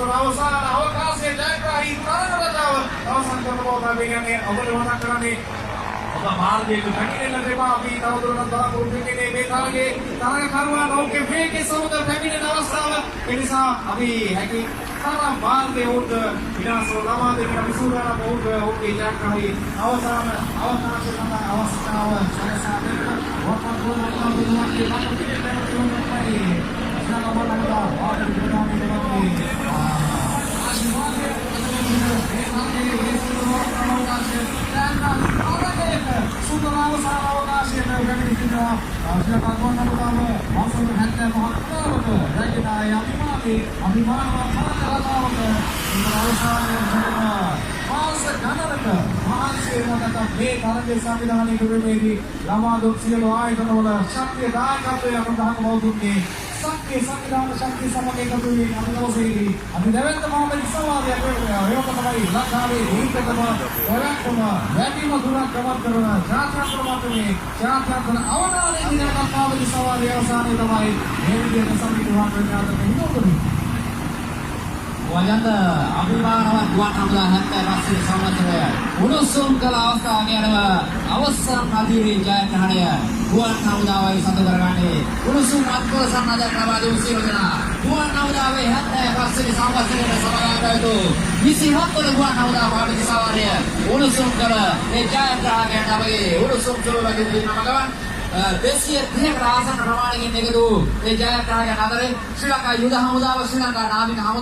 සුන්දර අවකාශයේ ජයග්‍රාහී තරඟ රටාව අවසන් කරන බව අපි කියන්නේ අවලෝකන කරන්නේ ඔබ මාර්ගයේ පැමිණෙන දෙපා අපි තවදුරටත් බලාපොරොත්තු වෙන්නේ මේ තරගයේ තරගකරුවා ලෞකික වේගයේ සමුද්‍ර පැමිණෙන අවස්ථාව ඒ නිසා අපි හැකි තරම් මාර්ගයේ උඩ විනාශව ලබා දෙන්න අපි සූදානම් ඔවුන්ගේ ජයග්‍රාහී අවසාන අවකාශය තමයි අවස්ථාව සලසා දෙන්න වටා ගොඩනගා දුන්නාගේ Sakti Sanggidana Sakti Samake Kabuli Abdulsiri Abi Devendra Mohammed Sawari Yokatamai Lakari Hikatama Orakama Vati Madura Kamatkarana Jatra Pramatami Jatra Avanari Dinaka Mohammed Sawari Asani Tamai Devi Samaki Tuhan Jatra Hindukuri වයන්ත අභිමානවත් ගුවන් හමුදා 75 සම්වත්සරය උණුසුම් කළ අවස්ථාවක යනව අවසන් අධීරේ ජයග්‍රහණය ගුවන් හමුදාවයි සතු කරගන්නේ උණුසුම් අත්කල සම්මාදයක් ලබා දුන් සියලු දෙනා ගුවන් හමුදාවේ 75 සම්වත්සරයට සමගාමීව 27 වන ගුවන් හමුදා පාඨක සවාරය උණුසුම් කළ මේ ජයග්‍රහණයට අපගේ උණුසුම් සුළුලකින් නමගවන් 230කට ආසන්න ප්‍රමාණයකින් එකතු මේ ජයග්‍රහණය අතරේ ශ්‍රී ලංකා යුද හමුදාව ශ්‍රී ලංකා නාවික හමුදාව